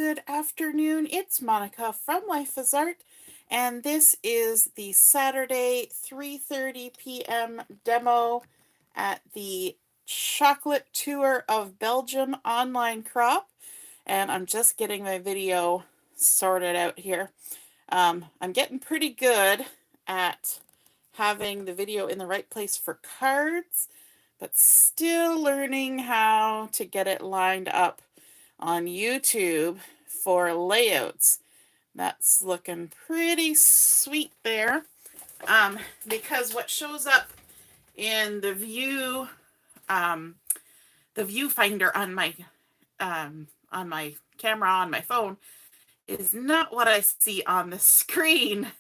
good afternoon. It's Monica from Life is Art, and this is the Saturday 3:30 p.m. demo at the Chocolate Tour of Belgium online crop, and I'm just getting my video sorted out here. I'm getting pretty good at having the video in the right place for cards, but still learning how to get it lined up on YouTube for layouts. That's looking pretty sweet there. Because what shows up in the viewfinder on my camera on my phone is not what I see on the screen.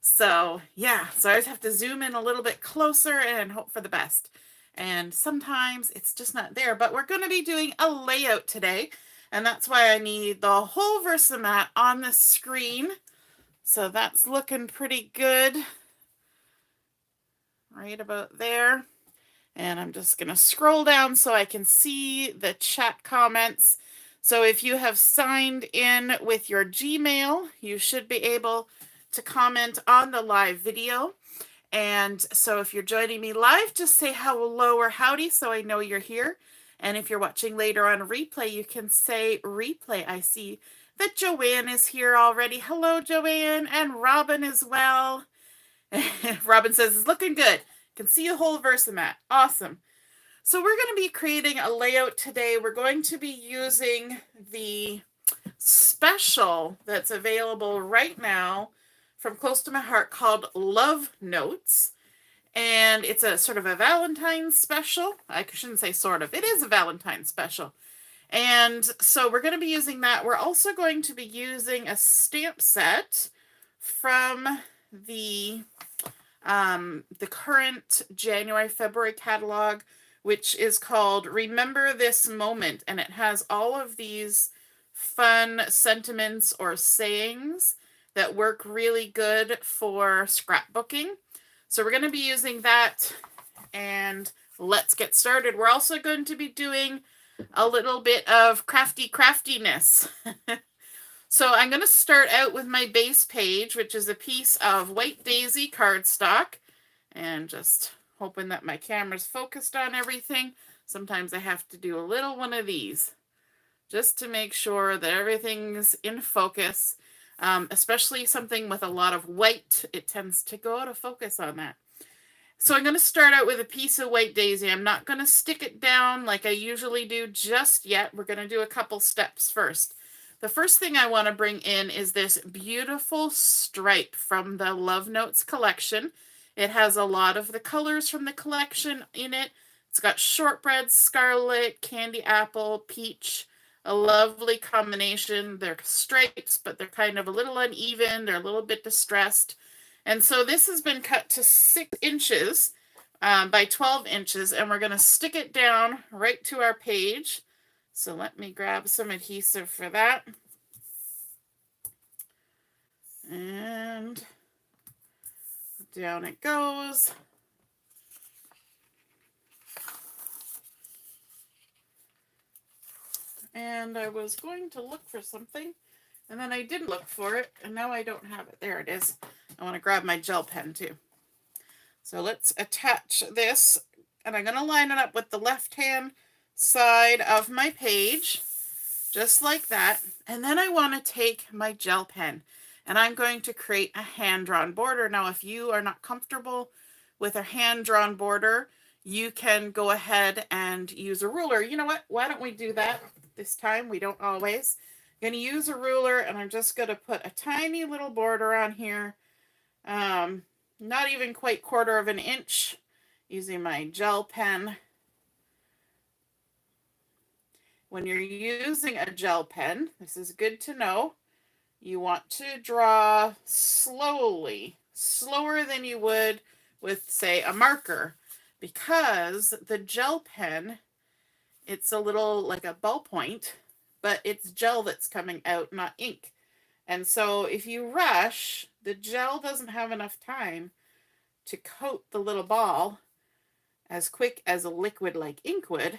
So yeah, so I just have to zoom in a little bit closer and hope for the best. And sometimes it's just not there, but we're going to be doing a layout today. And that's why I need the whole Versamat on the screen. So that's looking pretty good. Right about there. And I'm just going to scroll down so I can see the chat comments. So if you have signed in with your Gmail, you should be able to comment on the live video. And so if you're joining me live, just say hello or howdy so I know you're here. And if you're watching later on replay, you can say replay. I see that Joanne is here already. Hello, Joanne, and Robin as well. Robin says, it's looking good. Can see a whole Versamat. Awesome. So we're going to be creating a layout today. We're going to be using the special that's available right now from Close to My Heart called Love Notes. And it's a sort of a Valentine's special. I shouldn't say sort of. It is a Valentine's special. And so we're going to be using that. We're also going to be using a stamp set from the current January-February catalog, which is called Remember This Moment. And it has all of these fun sentiments or sayings that work really good for scrapbooking. So we're going to be using that, and let's get started. We're also going to be doing a little bit of craftiness. So I'm going to start out with my base page, which is a piece of White Daisy cardstock, and just hoping that my camera's focused on everything. Sometimes I have to do a little one of these just to make sure that everything's in focus. Especially something with a lot of white, it tends to go out of focus on that. So I'm going to start out with a piece of White Daisy. I'm not going to stick it down like I usually do just yet. We're going to do a couple steps first. The first thing I want to bring in is this beautiful stripe from the Love Notes collection. It has a lot of the colors from the collection in it. It's got shortbread, scarlet, candy apple, peach. A lovely combination. They're stripes, but they're kind of a little uneven. They're a little bit distressed. And so this has been cut to 6 inches by 12 inches, and we're going to stick it down right to our page. So let me grab some adhesive for that. And down it goes. And I was going to look for something, and then I didn't look for it, and now I don't have it. There it is. I want to grab my gel pen too. So let's attach this, and I'm going to line it up with the left-hand side of my page, just like that. And then I want to take my gel pen, and I'm going to create a hand-drawn border. Now, if you are not comfortable with a hand-drawn border, you can go ahead and use a ruler. You know what? Why don't we do that? This time, we don't always. I'm going to use a ruler, and I'm just going to put a tiny little border on here. Not even quite 1/4 of an inch, using my gel pen. When you're using a gel pen, this is good to know, you want to draw slowly, slower than you would with, say, a marker, because the gel pen, it's a little like a ballpoint, but it's gel that's coming out, not ink. And so if you rush, the gel doesn't have enough time to coat the little ball as quick as a liquid like ink would.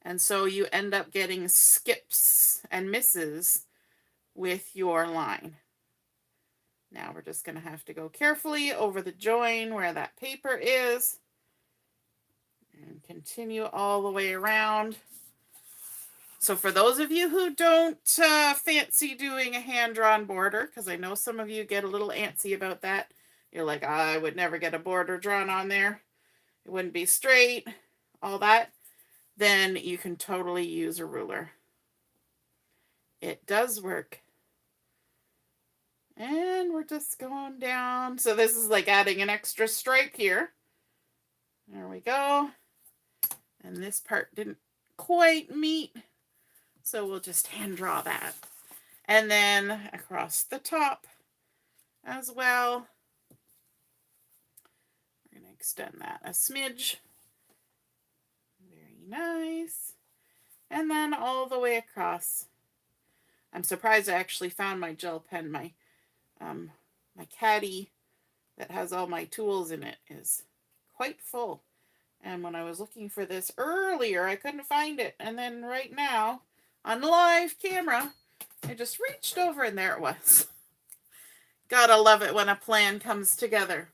And so you end up getting skips and misses with your line. Now we're just going to have to go carefully over the join where that paper is and continue all the way around. So for those of you who don't fancy doing a hand-drawn border, because I know some of you get a little antsy about that, you're like, I would never get a border drawn on there. It wouldn't be straight, all that. Then you can totally use a ruler. It does work. And we're just going down. So this is like adding an extra stripe here. There we go. And this part didn't quite meet, so we'll just hand draw that. And then across the top as well. We're going to extend that a smidge. Very nice. And then all the way across. I'm surprised I actually found my gel pen. My caddy that has all my tools in it is quite full. And when I was looking for this earlier, I couldn't find it. And then right now, on live camera, I just reached over and there it was. Gotta love it when a plan comes together.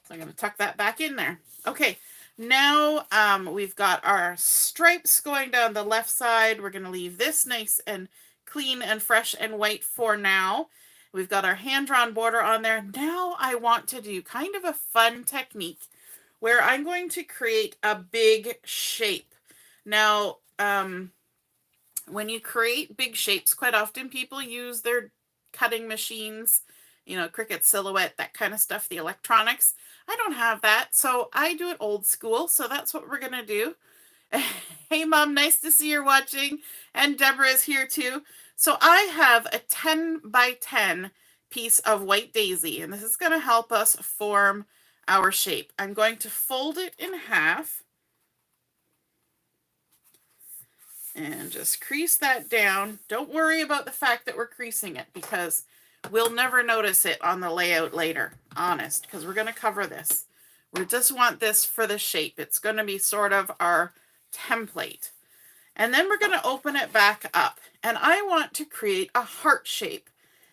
So I'm going to tuck that back in there. Okay, now we've got our stripes going down the left side. We're going to leave this nice and clean and fresh and white for now. We've got our hand-drawn border on there. Now I want to do kind of a fun technique where I'm going to create a big shape. Now, when you create big shapes, quite often people use their cutting machines, you know, Cricut Silhouette, that kind of stuff, the electronics. I don't have that, so I do it old school, so that's what we're going to do. Hey, Mom, nice to see you're watching, and Deborah is here too. So I have a 10 by 10 piece of white daisy, and this is going to help us form our shape. I'm going to fold it in half and just crease that down. Don't worry about the fact that we're creasing it because we'll never notice it on the layout later, honest, because we're going to cover this. We just want this for the shape. It's going to be sort of our template. And then we're going to open it back up. And I want to create a heart shape.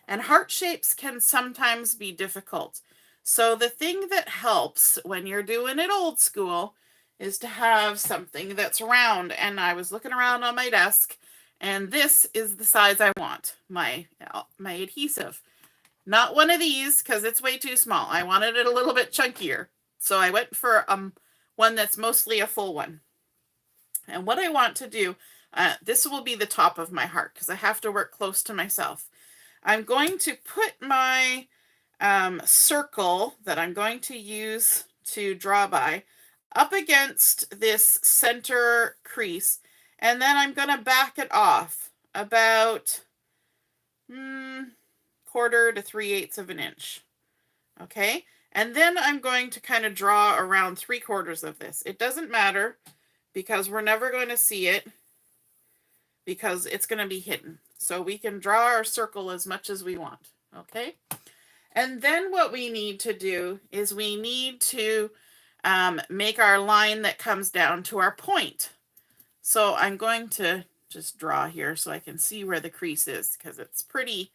And heart shapes can sometimes be difficult. So the thing that helps when you're doing it old school is to have something that's round. And I was looking around on my desk, and this is the size I want, my adhesive. Not one of these, because it's way too small. I wanted it a little bit chunkier. So I went for one that's mostly a full one. And what I want to do, this will be the top of my heart because I have to work close to myself. I'm going to put my circle that I'm going to use to draw by up against this center crease, and then I'm going to back it off about 1/4 to 3/8 of an inch. Okay, and then I'm going to kind of draw around 3/4 of this. It doesn't matter because we're never going to see it because it's going to be hidden. So we can draw our circle as much as we want. Okay, and then what we need to do is we need to make our line that comes down to our point. So I'm going to just draw here so I can see where the crease is because it's pretty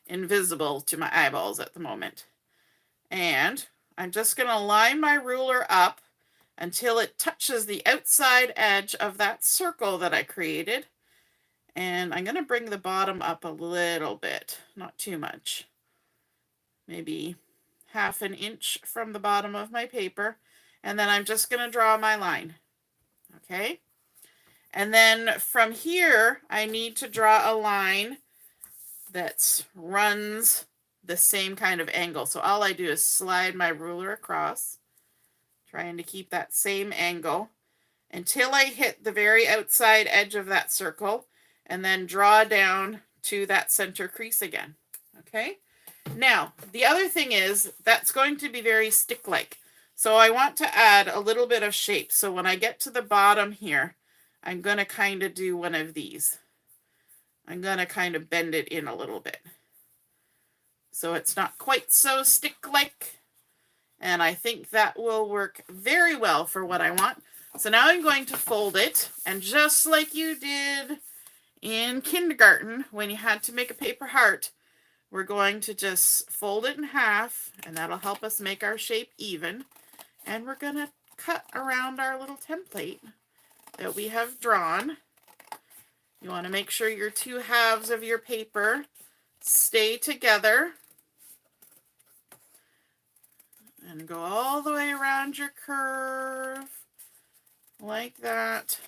invisible to my eyeballs at the moment. And I'm just going to line my ruler up until it touches the outside edge of that circle that I created. And I'm going to bring the bottom up a little bit, not too much. Maybe 1/2 inch from the bottom of my paper. And then I'm just going to draw my line. Okay? And then from here, I need to draw a line that runs the same kind of angle. So all I do is slide my ruler across, trying to keep that same angle until I hit the very outside edge of that circle and then draw down to that center crease again. Okay? Now, the other thing is that's going to be very stick-like. So I want to add a little bit of shape. So when I get to the bottom here, I'm going to kind of do one of these. I'm going to kind of bend it in a little bit. So it's not quite so stick-like. And I think that will work very well for what I want. So now I'm going to fold it, and just like you did in kindergarten when you had to make a paper heart, we're going to just fold it in half, and that'll help us make our shape even. And we're going to cut around our little template that we have drawn. You want to make sure your two halves of your paper stay together. And go all the way around your curve, like that.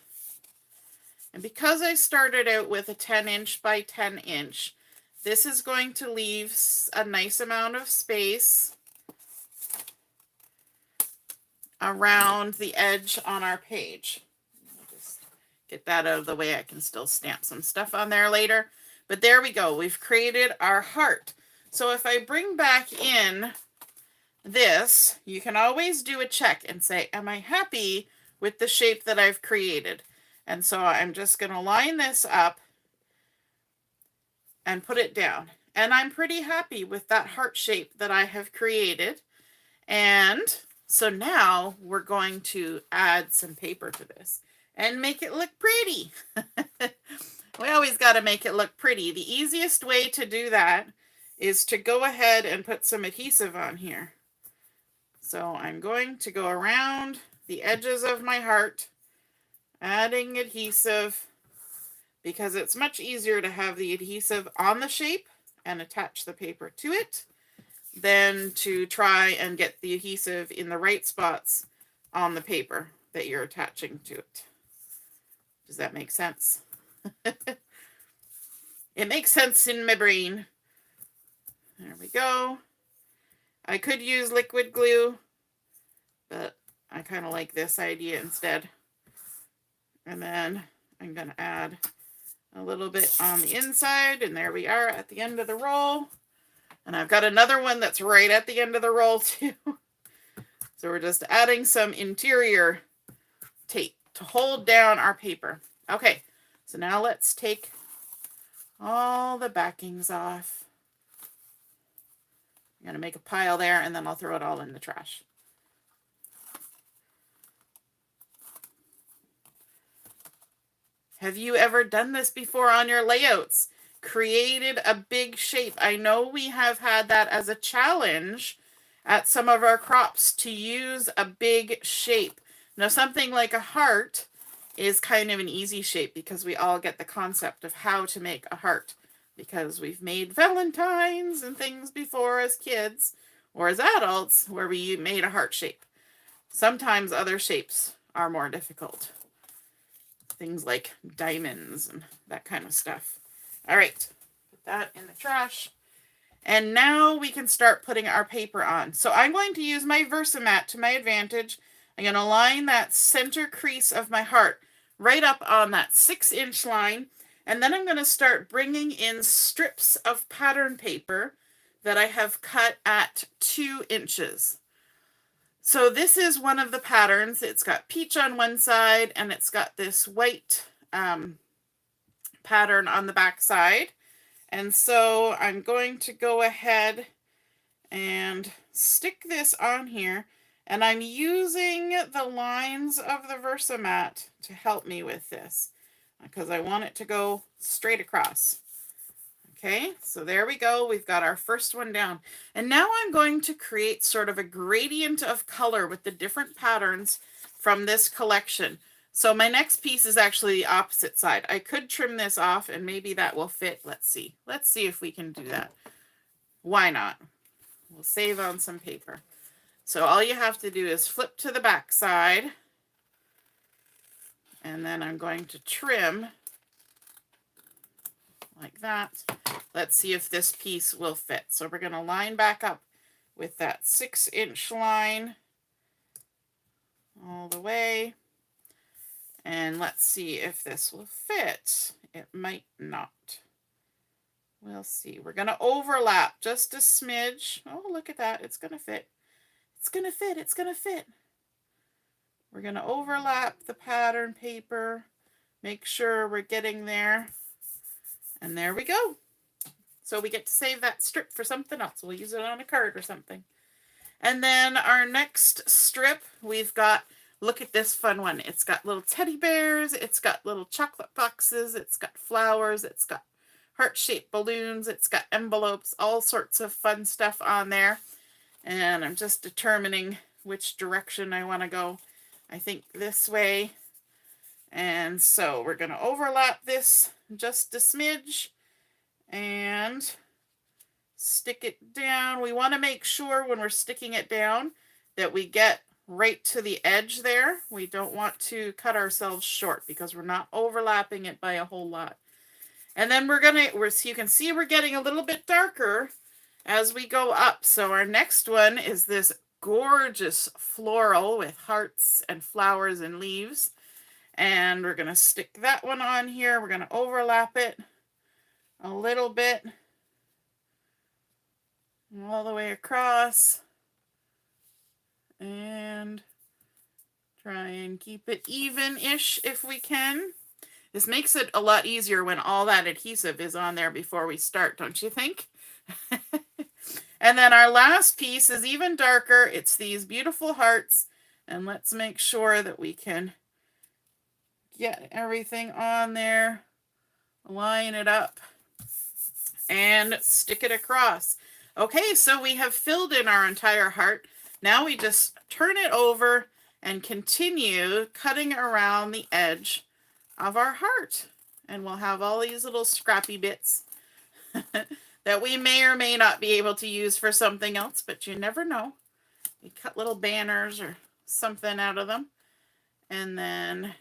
And because I started out with a 10-inch by 10-inch, this is going to leave a nice amount of space around the edge on our page. I'll just get that out of the way. I can still stamp some stuff on there later. But there we go. We've created our heart. So if I bring back in this, you can always do a check and say, am I happy with the shape that I've created? And so I'm just going to line this up and put it down. And I'm pretty happy with that heart shape that I have created. And so now we're going to add some paper to this and make it look pretty. We always got to make it look pretty. The easiest way to do that is to go ahead and put some adhesive on here. So I'm going to go around the edges of my heart, adding adhesive, because it's much easier to have the adhesive on the shape and attach the paper to it than to try and get the adhesive in the right spots on the paper that you're attaching to it. Does that make sense? It makes sense in my brain. There we go. I could use liquid glue, but I kind of like this idea instead. And then I'm going to add a little bit on the inside, and there we are at the end of the roll. And I've got another one that's right at the end of the roll too. So we're just adding some interior tape to hold down our paper. Okay, so now let's take all the backings off. I'm going to make a pile there, and then I'll throw it all in the trash. Have you ever done this before on your layouts? Created a big shape. I know we have had that as a challenge at some of our crops to use a big shape. Now, something like a heart is kind of an easy shape because we all get the concept of how to make a heart, because we've made valentines and things before as kids or as adults where we made a heart shape. Sometimes other shapes are more difficult. Things like diamonds and that kind of stuff. All right, put that in the trash. And now we can start putting our paper on. So I'm going to use my Versamat to my advantage. I'm going to line that center crease of my heart right up on that 6-inch line. And then I'm going to start bringing in strips of pattern paper that I have cut at 2 inches. So this is one of the patterns. It's got peach on one side, and it's got this white pattern on the back side. And so I'm going to go ahead and stick this on here. And I'm using the lines of the Versamat to help me with this, because I want it to go straight across. Okay, so there we go. We've got our first one down. And now I'm going to create sort of a gradient of color with the different patterns from this collection. So my next piece is actually the opposite side. I could trim this off and maybe that will fit. Let's see. Let's see if we can do that. Why not? We'll save on some paper. So all you have to do is flip to the back side. And then I'm going to trim like that. Let's see if this piece will fit. So we're going to line back up with that 6-inch line all the way. And let's see if this will fit. It might not. We'll see. We're going to overlap just a smidge. Oh, look at that. It's going to fit. It's going to fit. It's going to fit. We're going to overlap the pattern paper. Make sure we're getting there. And there we go. So we get to save that strip for something else. We'll use it on a card or something. And then our next strip, we've got look at this fun one. It's got little teddy bears, it's got little chocolate boxes, it's got flowers, it's got heart-shaped balloons, it's got envelopes, all sorts of fun stuff on there. And I'm just determining which direction I want to go. I think this way. And so we're going to overlap this just a smidge and stick it down. We want to make sure when we're sticking it down that we get right to the edge there. We don't want to cut ourselves short because we're not overlapping it by a whole lot. And then so you can see we're getting a little bit darker as we go up. So our next one is this gorgeous floral with hearts and flowers and leaves. And we're going to stick that one on here. We're going to overlap it a little bit all the way across. And try and keep it even-ish if we can. This makes it a lot easier when all that adhesive is on there before we start, don't you think? And then our last piece is even darker. It's these beautiful hearts. And let's make sure that we can get everything on there, line it up, and stick it across. Okay, so we have filled in our entire heart. Now we just turn it over and continue cutting around the edge of our heart. And we'll have all these little scrappy bits that we may or may not be able to use for something else, but you never know. You cut little banners or something out of them. And then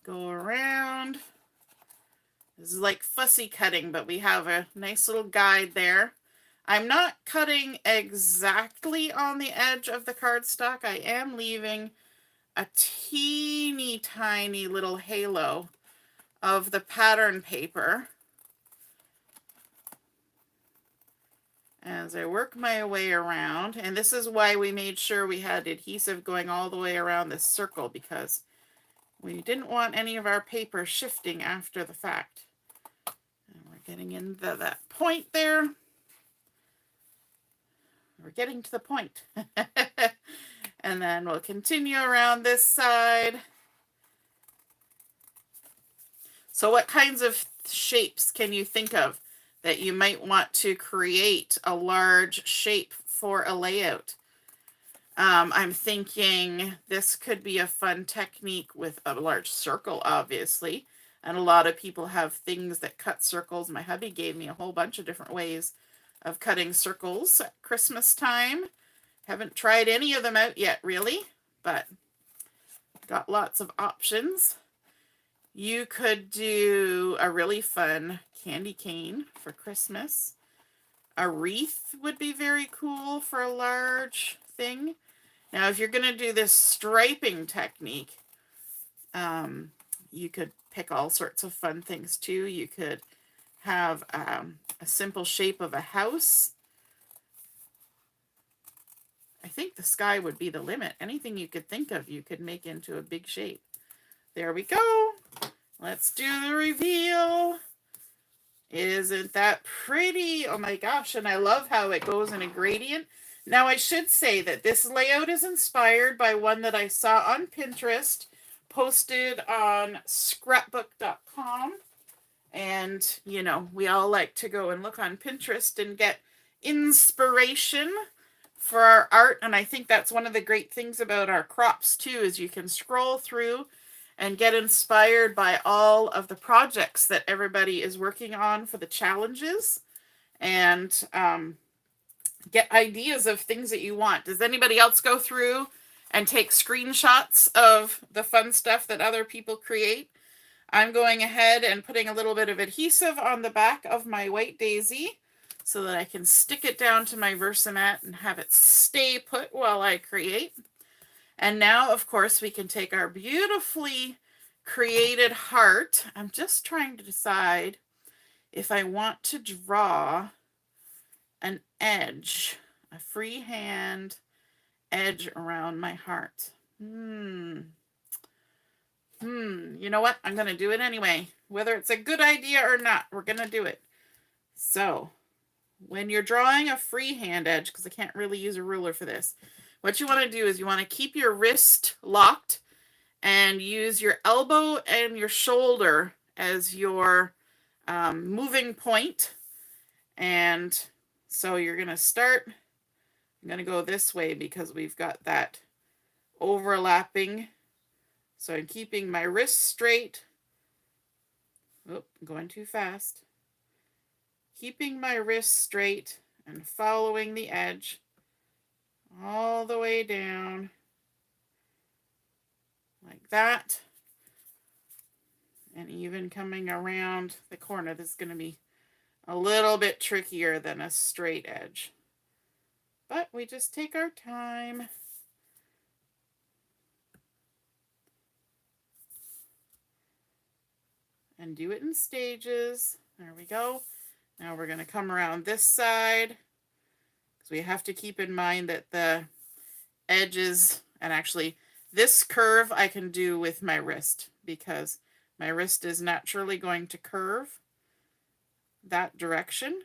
go around. This is like fussy cutting, but we have a nice little guide there. I'm not cutting exactly on the edge of the cardstock. I am leaving a teeny tiny little halo of the pattern paper as I work my way around. And this is why we made sure we had adhesive going all the way around this circle, because we didn't want any of our paper shifting after the fact. And we're getting into that point there. We're getting to the point. And then we'll continue around this side. So what kinds of shapes can you think of that you might want to create a large shape for a layout? I'm thinking this could be a fun technique with a large circle, obviously. And a lot of people have things that cut circles. My hubby gave me a whole bunch of different ways of cutting circles at Christmas time. Haven't tried any of them out yet, really, but got lots of options. You could do a really fun candy cane for Christmas. A wreath would be very cool for a large thing. Now, if you're going to do this striping technique, you could pick all sorts of fun things too. You could have a simple shape of a house. I think the sky would be the limit. Anything you could think of, you could make into a big shape. There we go. Let's do the reveal. Isn't that pretty? Oh my gosh, and I love how it goes in a gradient. Now I should say that this layout is inspired by one that I saw on Pinterest, posted on scrapbook.com. And, you know, we all like to go and look on Pinterest and get inspiration for our art. And I think that's one of the great things about our crops too, is you can scroll through and get inspired by all of the projects that everybody is working on for the challenges, and get ideas of things that you want. Does anybody else go through and take screenshots of the fun stuff that other people create? I'm going ahead and putting a little bit of adhesive on the back of my white daisy so that I can stick it down to my Versamat and have it stay put while I create. And now, of course, we can take our beautifully created heart. I'm just trying to decide if I want to draw an edge, a freehand edge around my heart. You know what? I'm going to do it anyway. Whether it's a good idea or not, we're going to do it. So, when you're drawing a freehand edge, because I can't really use a ruler for this, what you want to do is you want to keep your wrist locked and use your elbow and your shoulder as your moving point. And so you're going to start, I'm going to go this way because we've got that overlapping. So I'm keeping my wrist straight. Oh, I'm going too fast. Keeping my wrist straight and following the edge all the way down like that. And even coming around the corner, this is going to be a little bit trickier than a straight edge. But we just take our time. And do it in stages. There we go. Now we're going to come around this side, because we have to keep in mind that the edges, and actually this curve I can do with my wrist, because my wrist is naturally going to curve that direction.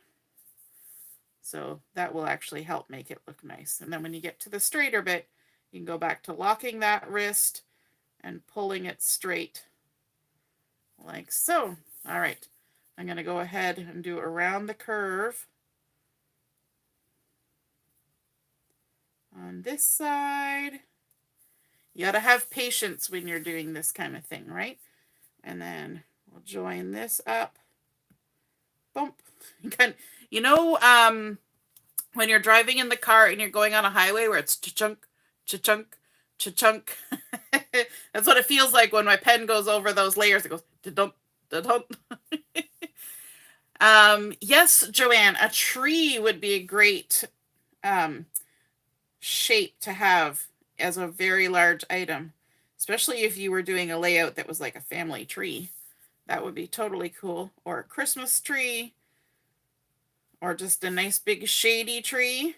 So that will actually help make it look nice. And then when you get to the straighter bit, you can go back to locking that wrist and pulling it straight like so. All right, I'm going to go ahead and do around the curve on this side. You got to have patience when you're doing this kind of thing, right? And then we'll join this up. Bump. You know, when you're driving in the car and you're going on a highway where it's cha-chunk, cha-chunk, cha-chunk. That's what it feels like when my pen goes over those layers. It goes da-dump, da-dump. Yes, Joanne, a tree would be a great shape to have as a very large item, especially if you were doing a layout that was like a family tree. That would be totally cool. Or a Christmas tree, or just a nice big shady tree.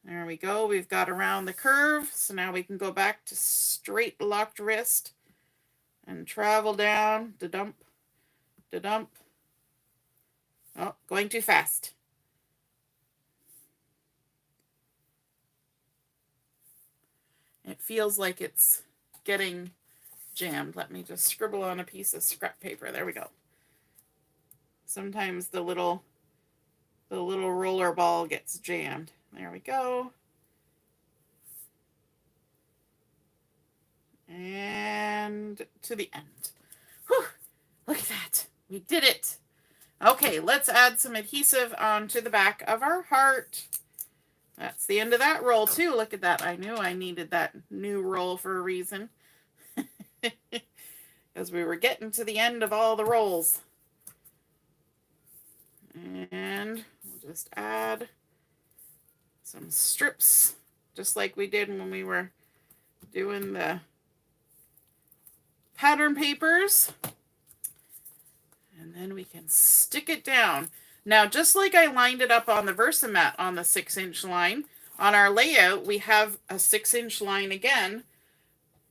There we go. We've got around the curve. So now we can go back to straight locked wrist and travel down. Da-dump, da-dump. Oh, going too fast. It feels like it's getting jammed. Let me just scribble on a piece of scrap paper. There we go. Sometimes the little roller ball gets jammed. There we go. And to the end. Whew, look at that. We did it. Okay, let's add some adhesive onto the back of our heart. That's the end of that roll too. Look at that. I knew I needed that new roll for a reason. Because we were getting to the end of all the rolls. And we'll just add some strips, just like we did when we were doing the pattern papers. And then we can stick it down. Now, just like I lined it up on the Versamat on the 6-inch line, on our layout, we have a 6-inch line again,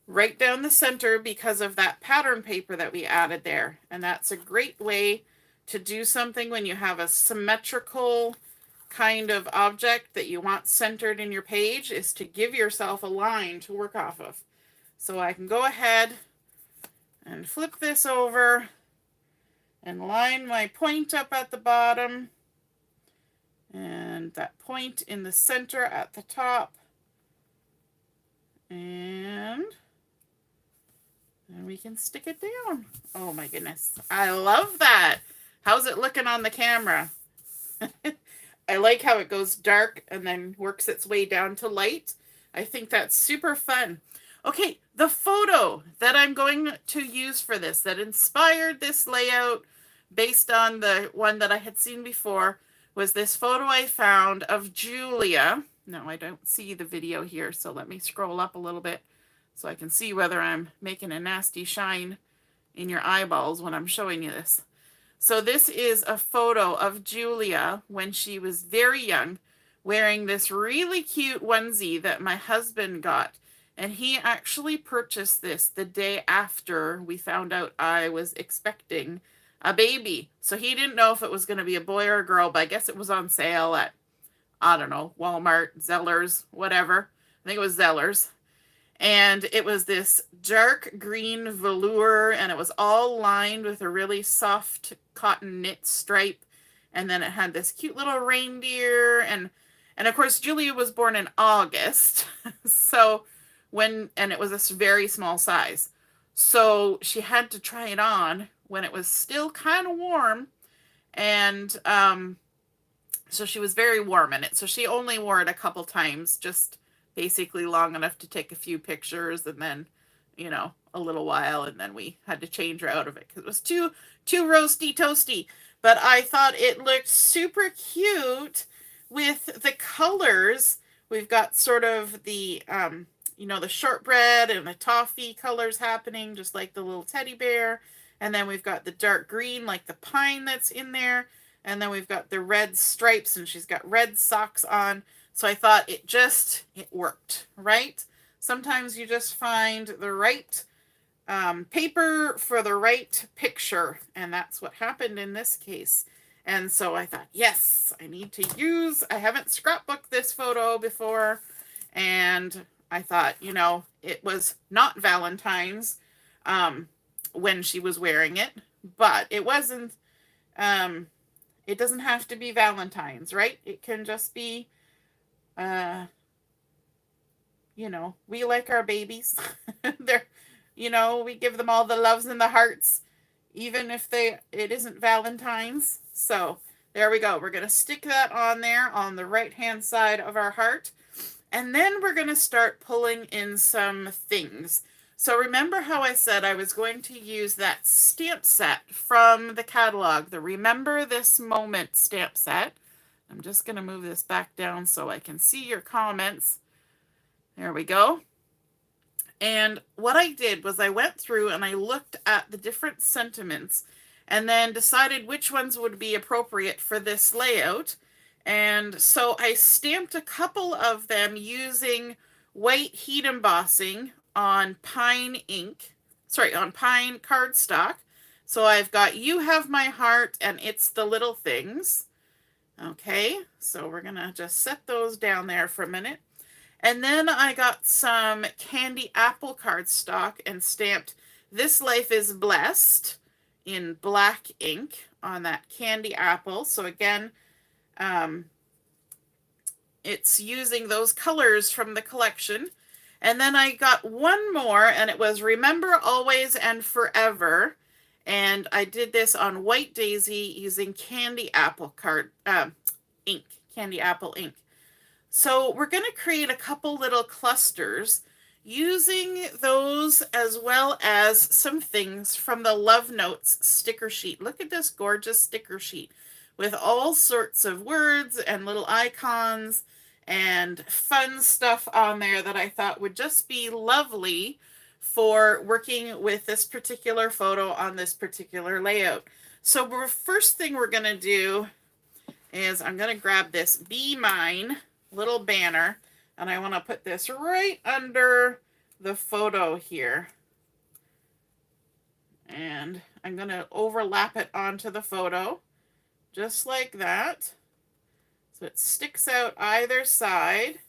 right down the center because of that pattern paper that we added there. And that's a great way to do something when you have a symmetrical kind of object that you want centered in your page, is to give yourself a line to work off of. So I can go ahead and flip this over and line my point up at the bottom and that point in the center at the top. And then we can stick it down. Oh my goodness. I love that. How's it looking on the camera? I like how it goes dark and then works its way down to light. I think that's super fun. Okay, the photo that I'm going to use for this, that inspired this layout based on the one that I had seen before, was this photo I found of Julia. No, I don't see the video here, so let me scroll up a little bit so I can see whether I'm making a nasty shine in your eyeballs when I'm showing you this. So this is a photo of Julia when she was very young, wearing this really cute onesie that my husband got. And he actually purchased this the day after we found out I was expecting a baby. So he didn't know if it was going to be a boy or a girl, but I guess it was on sale at I don't know, Walmart, Zellers, whatever. I think it was Zellers. And it was this dark green velour, and it was all lined with a really soft cotton knit stripe. And then it had this cute little reindeer, and of course Julia was born in August. So and it was a very small size. So she had to try it on when it was still kind of warm, and so she was very warm in it. So she only wore it a couple times, just basically long enough to take a few pictures, and then, a little while, and then we had to change her out of it because it was too roasty toasty. But I thought it looked super cute with the colors. We've got sort of the shortbread and the toffee colors happening, just like the little teddy bear. And then we've got the dark green, like the pine that's in there. And then we've got the red stripes, and she's got red socks on. So I thought it worked, right? Sometimes you just find the right paper for the right picture. And that's what happened in this case. And so I thought, yes, I haven't scrapbooked this photo before. And I thought, it was not Valentine's when she was wearing it, but it wasn't, it doesn't have to be Valentine's, right? It can just be, we like our babies. They're, we give them all the loves and the hearts, even if it isn't Valentine's. So there we go. We're going to stick that on there on the right-hand side of our heart. And then we're going to start pulling in some things. So remember how I said I was going to use that stamp set from the catalog, the Remember This Moment stamp set. I'm just going to move this back down so I can see your comments. There we go. And what I did was I went through and I looked at the different sentiments and then decided which ones would be appropriate for this layout. And so I stamped a couple of them using white heat embossing on pine cardstock. So I've got You Have My Heart and It's the Little Things. Okay, so we're gonna just set those down there for a minute. And then I got some candy apple cardstock and stamped This Life is Blessed in black ink on that candy apple. So again, it's using those colors from the collection. And then I got one more, and it was Remember Always and Forever. And I did this on white daisy using candy apple ink, candy apple ink. So we're going to create a couple little clusters using those as well as some things from the Love Notes sticker sheet. Look at this gorgeous sticker sheet with all sorts of words and little icons and fun stuff on there that I thought would just be lovely for working with this particular photo on this particular layout. So the first thing we're going to do is I'm going to grab this Be Mine little banner, and I want to put this right under the photo here. And I'm going to overlap it onto the photo, just like that. So it sticks out either side.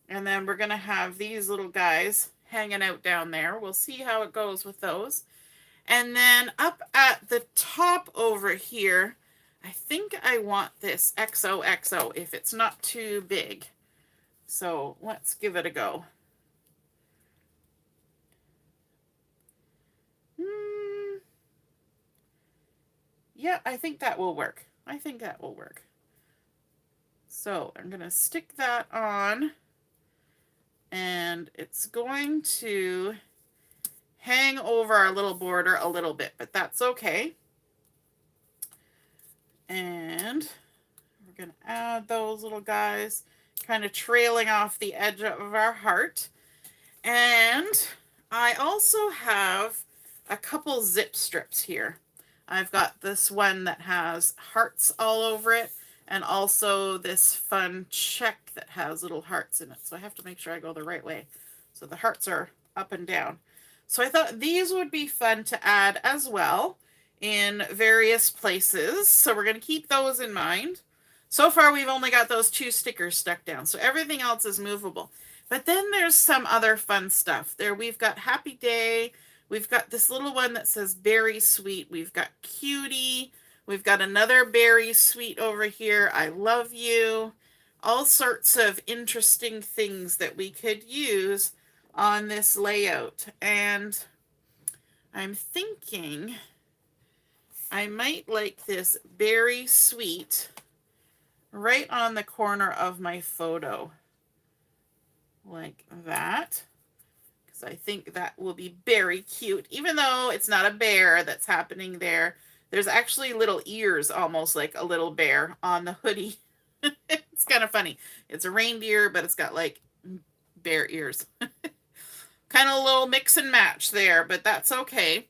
And then we're going to have these little guys hanging out down there. We'll see how it goes with those. And then up at the top over here, I think I want this XOXO if it's not too big. So let's give it a go. Yeah, I think that will work. So I'm going to stick that on, and it's going to hang over our little border a little bit, but that's okay. And we're going to add those little guys kind of trailing off the edge of our heart. And I also have a couple zip strips here. I've got this one that has hearts all over it, and also this fun check that has little hearts in it. So I have to make sure I go the right way. So the hearts are up and down. So I thought these would be fun to add as well in various places. So we're going to keep those in mind. So far, we've only got those 2 stickers stuck down, so everything else is movable. But then there's some other fun stuff. There we've got Happy Day. We've got this little one that says Berry Sweet. We've got Cutie. We've got another Berry Sweet over here. I love you. All sorts of interesting things that we could use on this layout. And I'm thinking I might like this Berry Sweet right on the corner of my photo, like that, because I think that will be very cute. Even though it's not a bear that's happening there, there's actually little ears, almost like a little bear on the hoodie. It's kind of funny. It's a reindeer, but it's got like bear ears. Kind of a little mix and match there, but that's okay.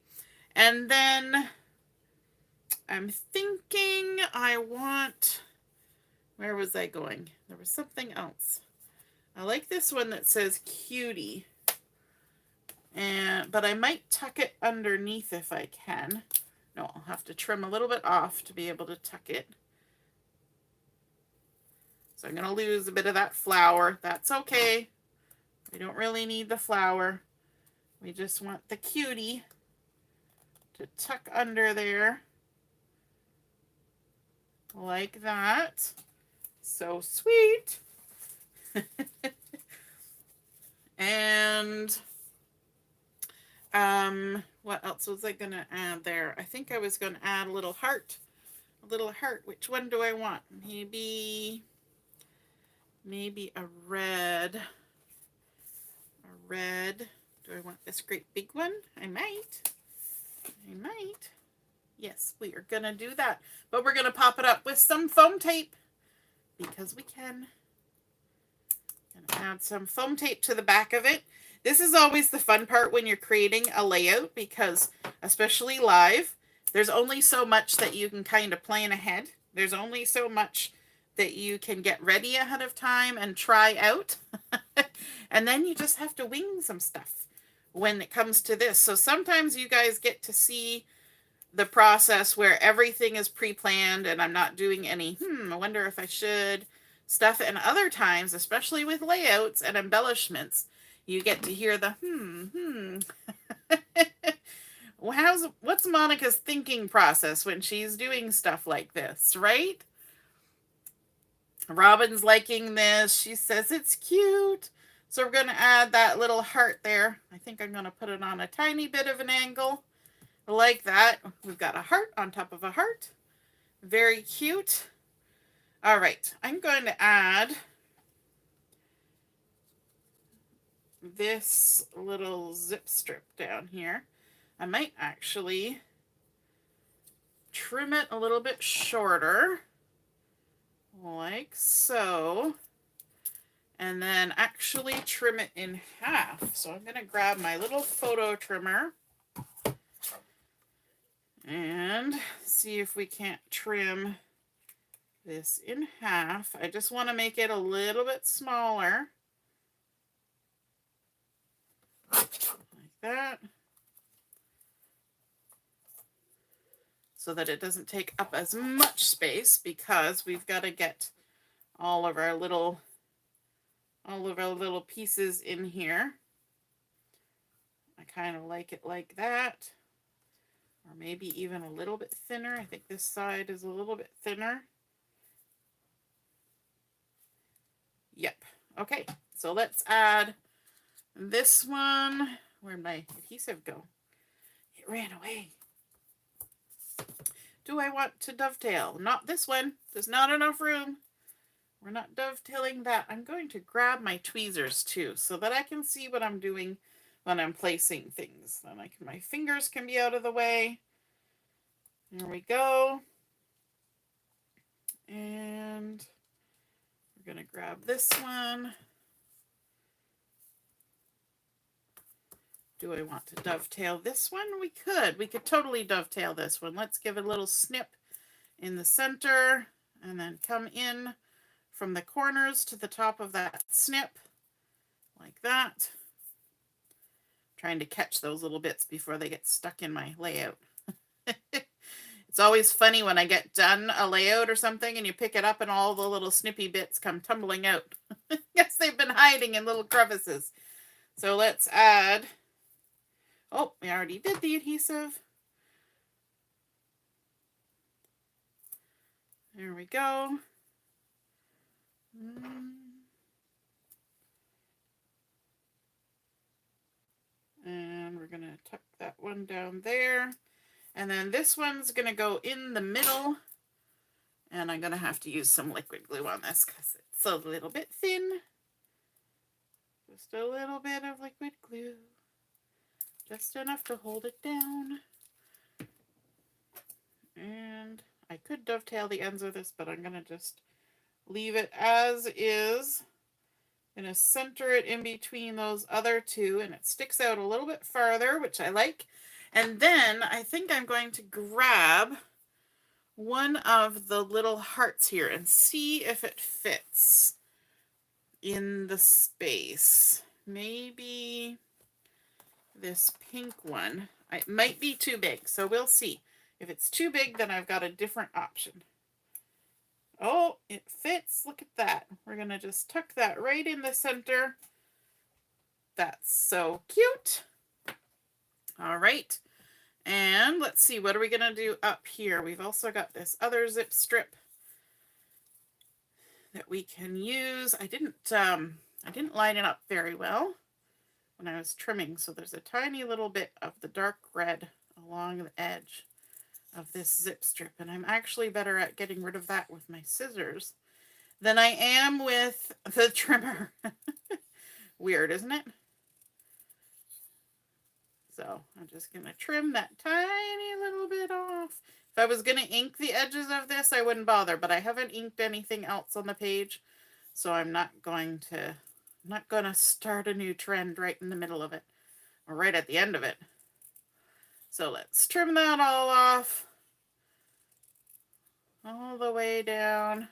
And then I'm thinking I want, where was I going? There was something else. I like this one that says Cutie. But I might tuck it underneath if I can. No, I'll have to trim a little bit off to be able to tuck it. So I'm going to lose a bit of that flower. That's okay. We don't really need the flower. We just want the cutie to tuck under there. Like that. So sweet. And what else was I gonna add there? I think I was gonna add a little heart. A little heart. Which one do I want? Maybe a red. A red. Do I want this great big one? I might. Yes, we are gonna do that. But we're gonna pop it up with some foam tape because we can. Gonna add some foam tape to the back of it. This is always the fun part when you're creating a layout because, especially live, there's only so much that you can kind of plan ahead. There's only so much that you can get ready ahead of time and try out. And then you just have to wing some stuff when it comes to this. So sometimes you guys get to see the process where everything is pre-planned and I'm not doing any, I wonder if I should stuff. And other times, especially with layouts and embellishments, you get to hear the what's Monica's thinking process when she's doing stuff like this, right? Robin's liking this. She says it's cute. So we're going to add that little heart there. I think I'm going to put it on a tiny bit of an angle. Like that. We've got a heart on top of a heart. Very cute. All right. I'm going to add this little zip strip down here. I might actually trim it a little bit shorter, like so, and then actually trim it in half. So I'm going to grab my little photo trimmer and see if we can't trim this in half. I just want to make it a little bit smaller. Like that. So that it doesn't take up as much space because we've got to get all of our little pieces in here. I kind of like it like that. Or maybe even a little bit thinner. I think this side is a little bit thinner. Yep. Okay, so let's add this one. Where'd my adhesive go? It ran away. Do I want to dovetail? Not this one. There's not enough room. We're not dovetailing that. I'm going to grab my tweezers too so that I can see what I'm doing when I'm placing things. Then my fingers can be out of the way. There we go. And we're going to grab this one. Do I want to dovetail this one? We could totally dovetail this one. Let's give it a little snip in the center and then come in from the corners to the top of that snip like that. Trying to catch those little bits before they get stuck in my layout. It's always funny when I get done a layout or something and you pick it up and all the little snippy bits come tumbling out. Guess they've been hiding in little crevices. So let's add, oh, we already did the adhesive. There we go. And we're going to tuck that one down there. And then this one's going to go in the middle. And I'm going to have to use some liquid glue on this because it's a little bit thin. Just a little bit of liquid glue. Just enough to hold it down. And I could dovetail the ends of this, but I'm going to just leave it as is. I'm going to center it in between those other two, and it sticks out a little bit farther, which I like. And then I think I'm going to grab one of the little hearts here and see if it fits in the space. Maybe this pink one. It might be too big, so we'll see. If it's too big, then I've got a different option. Oh, it fits. Look at that. We're going to just tuck that right in the center. That's so cute. All right. And let's see, what are we going to do up here? We've also got this other zip strip that we can use. I didn't line it up very well when I was trimming, so there's a tiny little bit of the dark red along the edge of this zip strip, and I'm actually better at getting rid of that with my scissors than I am with the trimmer. Weird, isn't it? So I'm just going to trim that tiny little bit off. If I was going to ink the edges of this, I wouldn't bother, but I haven't inked anything else on the page, so I'm not going to start a new trend right in the middle of it, or right at the end of it. So let's trim that all off, all the way down.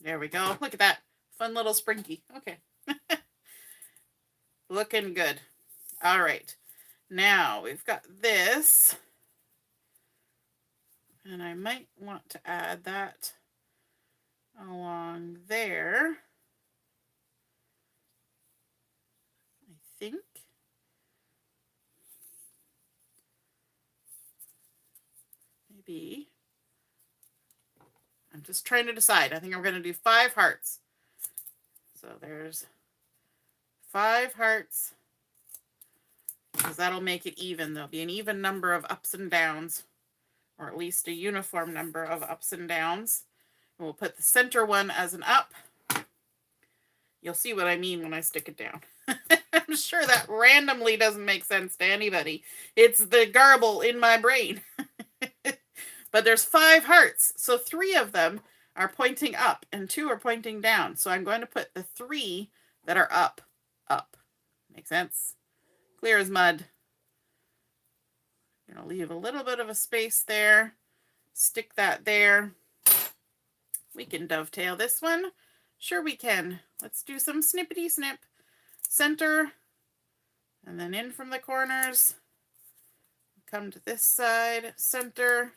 There we go. Look at that. Fun little sprinky. Okay. Looking good. All right. Now we've got this. And I might want to add that along there. I think. Maybe. I'm just trying to decide. I think I'm going to do 5 hearts. So there's 5 hearts. Because that'll make it even. There'll be an even number of ups and downs. Or at least a uniform number of ups and downs. And we'll put the center one as an up. You'll see what I mean when I stick it down. I'm sure that randomly doesn't make sense to anybody. It's the garble in my brain. But there's 5 hearts, so 3 of them are pointing up and 2 are pointing down. So I'm going to put the 3 that are up. Make sense? Clear as mud. I'm going to leave a little bit of a space there. Stick that there. We can dovetail this one. Sure we can. Let's do some snippety snip. Center. And then in from the corners. Come to this side. Center.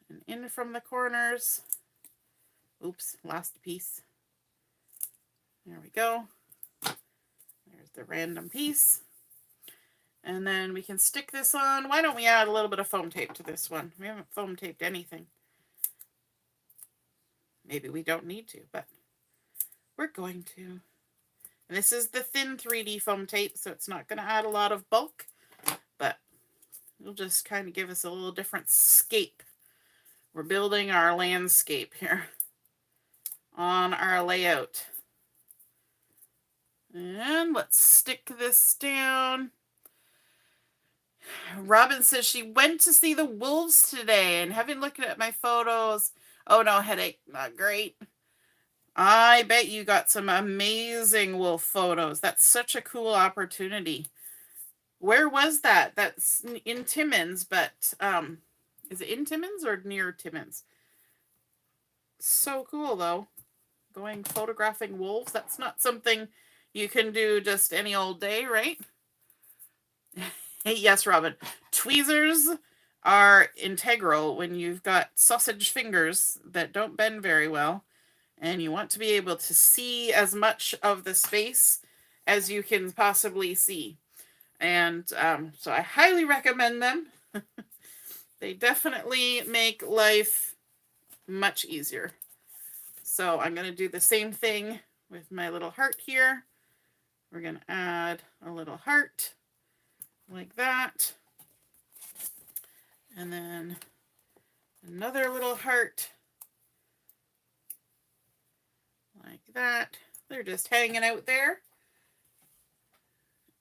And in from the corners. Oops, lost a piece. There we go. There's the random piece. And then we can stick this on. Why don't we add a little bit of foam tape to this one? We haven't foam taped anything. Maybe we don't need to, but we're going to. And this is the thin 3D foam tape, so it's not going to add a lot of bulk, but it'll just kind of give us a little different scape. We're building our landscape here on our layout. And let's stick this down. Robin says she went to see the wolves today and having looked at my photos. Oh no, headache, not great. I bet you got some amazing wolf photos. That's such a cool opportunity. Where was that? That's in Timmins, but is it in Timmins or near Timmins? So cool though. Going photographing wolves. That's not something you can do just any old day, right? Hey, yes, Robin. Tweezers are integral when you've got sausage fingers that don't bend very well, and you want to be able to see as much of the space as you can possibly see. And so I highly recommend them. They definitely make life much easier. So I'm going to do the same thing with my little heart here. We're going to add a little heart like that. And then another little heart like that. They're just hanging out there.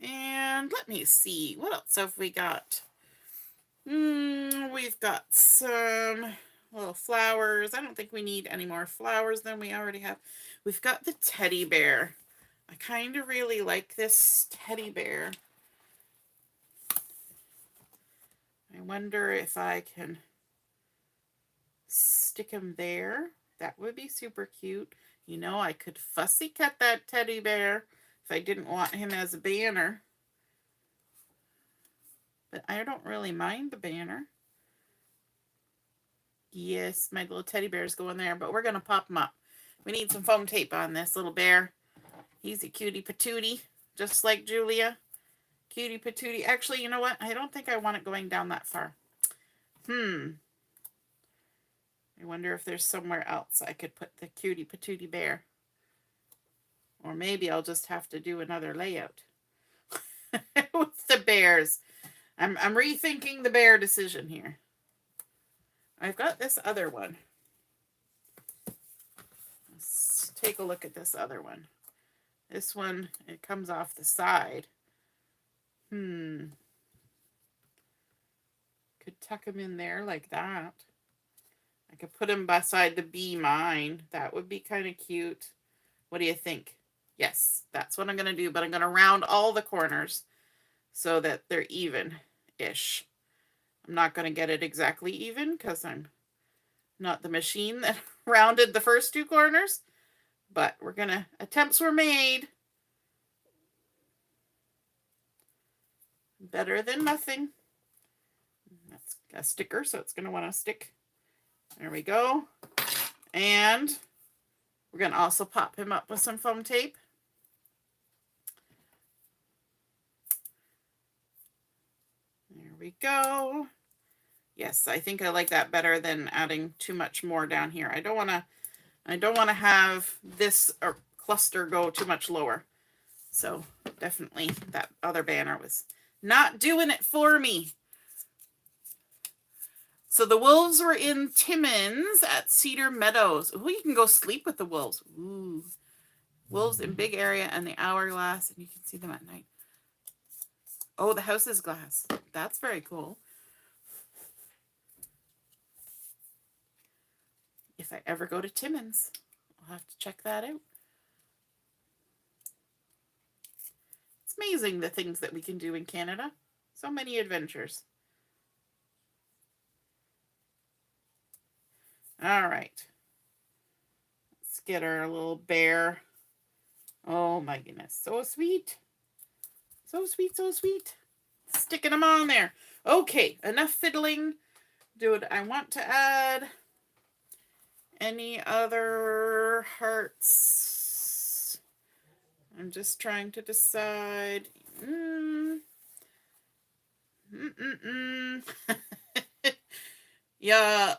And let me see, what else have we got? We've got some little flowers. I don't think we need any more flowers than we already have. We've got the teddy bear. I kind of really like this teddy bear. I wonder if I can stick him there. That would be super cute. You know, I could fussy cut that teddy bear if I didn't want him as a banner. But I don't really mind the banner. Yes, my little teddy bear is going there, but we're going to pop him up. We need some foam tape on this little bear. He's a cutie patootie, just like Julia. Cutie patootie. Actually, you know what? I don't think I want it going down that far. I wonder if there's somewhere else I could put the cutie patootie bear. Or maybe I'll just have to do another layout. With the bears. I'm rethinking the bear decision here. I've got this other one. Let's take a look at this other one. This one, it comes off the side. Could tuck him in there like that. I could put him beside the Be Mine. That would be kind of cute. What do you think? Yes, that's what I'm going to do, but I'm going to round all the corners so that they're even-ish. I'm not going to get it exactly even because I'm not the machine that rounded the first two corners, but we're going to, attempts were made. Better than nothing. That's a sticker, so it's going to want to stick. There we go. And we're going to also pop him up with some foam tape. There we go. Yes, I think I like that better than adding too much more down here. I don't want to have this cluster go too much lower. So definitely that other banner was not doing it for me. So the wolves were in Timmins at Cedar Meadows. Ooh, you can go sleep with the wolves. Ooh. Wolves in big area and the hourglass, and you can see them at night. Oh, the house is glass. That's very cool. If I ever go to Timmins, I'll have to check that out. It's amazing the things that we can do in Canada. So many adventures. All right. Let's get our little bear. Oh my goodness. So sweet. So sweet, so sweet. Sticking them on there. Okay, enough fiddling. Dude, I want to add any other hearts. I'm just trying to decide. Yeah,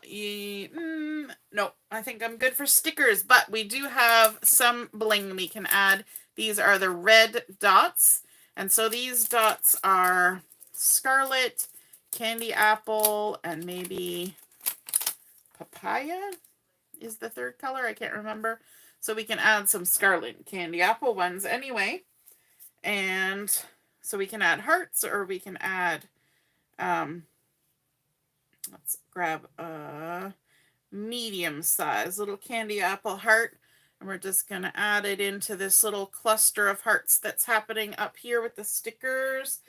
no, I think I'm good for stickers, but we do have some bling we can add. These are the red dots, and so these dots are scarlet, candy apple, and maybe papaya is the third color. I can't remember. So we can add some scarlet candy apple ones anyway. And so we can add hearts, or we can add, let's grab a medium size little candy apple heart. And we're just going to add it into this little cluster of hearts that's happening up here with the stickers.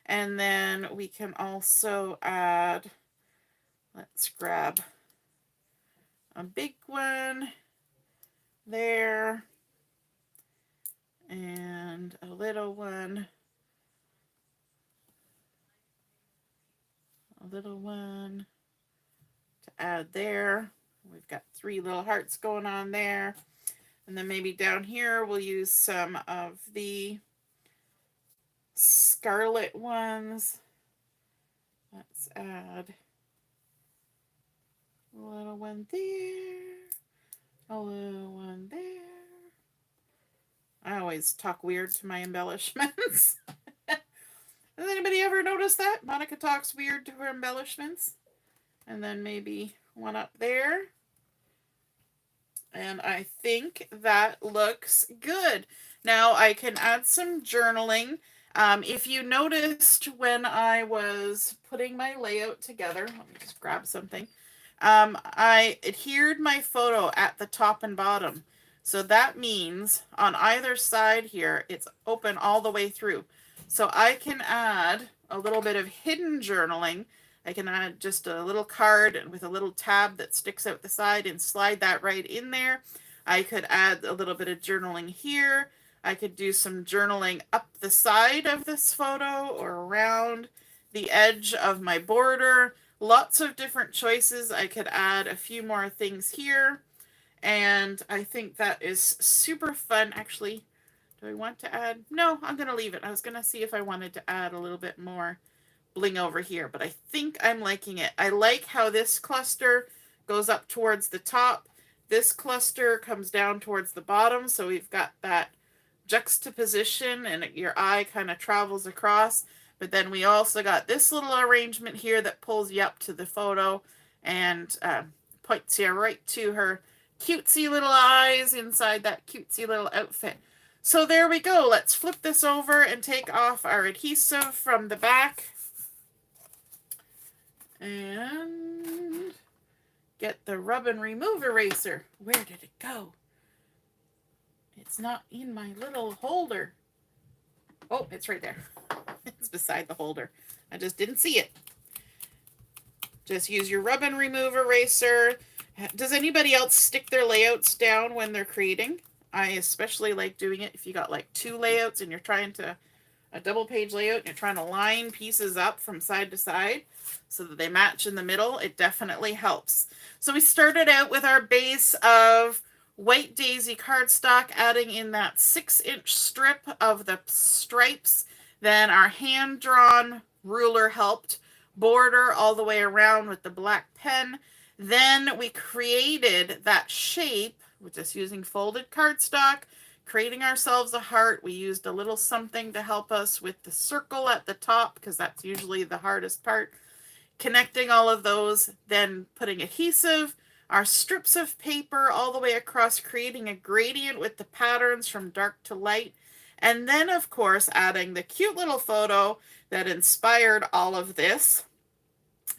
And then we can also add, let's grab a big one there and a little one a little one to add there. We've got 3 little hearts going on there. And then maybe down here we'll use some of the scarlet ones. Let's add a little one there, a little one there. I always talk weird to my embellishments. Has anybody ever noticed that? Monica talks weird to her embellishments. And then maybe one up there. And I think that looks good. Now I can add some journaling. If you noticed when I was putting my layout together, let me just grab something. I adhered my photo at the top and bottom. So that means on either side here, it's open all the way through. So I can add a little bit of hidden journaling. I can add just a little card with a little tab that sticks out the side and slide that right in there. I could add a little bit of journaling here. I could do some journaling up the side of this photo or around the edge of my border. Lots of different choices. I could add a few more things here. And I think that is super fun. Actually, do I want to add? No, I'm going to leave it. I was going to see if I wanted to add a little bit more bling over here, but I think I'm liking it. I like how this cluster goes up towards the top. This cluster comes down towards the bottom, so we've got that juxtaposition and your eye kind of travels across. But then we also got this little arrangement here that pulls you up to the photo and points you right to her cutesy little eyes inside that cutesy little outfit. So there we go. Let's flip this over and take off our adhesive from the back. And get the rub and remove eraser. Where did it go? It's not in my little holder. Oh, it's right there. It's beside the holder. I just didn't see it. Just use your rub and remove eraser. Does anybody else stick their layouts down when they're creating? I especially like doing it if you got like 2 layouts and you're trying to, a double page layout, and you're trying to line pieces up from side to side so that they match in the middle. It definitely helps. So we started out with our base of white daisy cardstock, adding in that 6-inch strip of the stripes. Then our hand-drawn ruler helped border all the way around with the black pen. Then we created that shape with just using folded cardstock, creating ourselves a heart. We used a little something to help us with the circle at the top because that's usually the hardest part. Connecting all of those, then putting adhesive, our strips of paper all the way across, creating a gradient with the patterns from dark to light. And then, of course, adding the cute little photo that inspired all of this.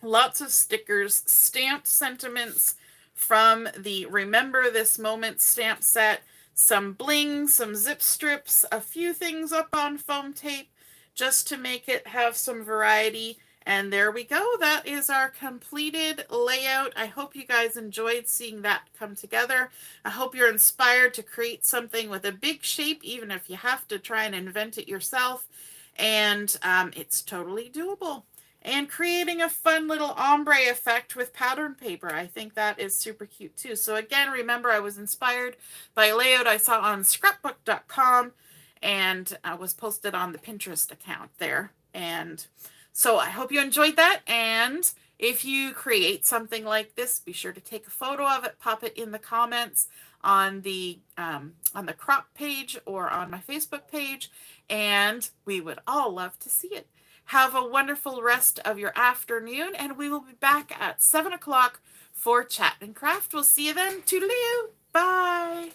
Lots of stickers, stamped sentiments from the Remember This Moment stamp set, some bling, some zip strips, a few things up on foam tape just to make it have some variety. And there we go. That is our completed layout. I hope you guys enjoyed seeing that come together. I hope you're inspired to create something with a big shape, even if you have to try and invent it yourself. And it's totally doable. And creating a fun little ombre effect with pattern paper. I think that is super cute too. So again, remember, I was inspired by a layout I saw on scrapbook.com and was posted on the Pinterest account there. And so I hope you enjoyed that. And if you create something like this, be sure to take a photo of it, pop it in the comments on the crop page or on my Facebook page. And we would all love to see it. Have a wonderful rest of your afternoon, and we will be back at 7 o'clock for Chat and Craft. We'll see you then. Toodaloo. Bye.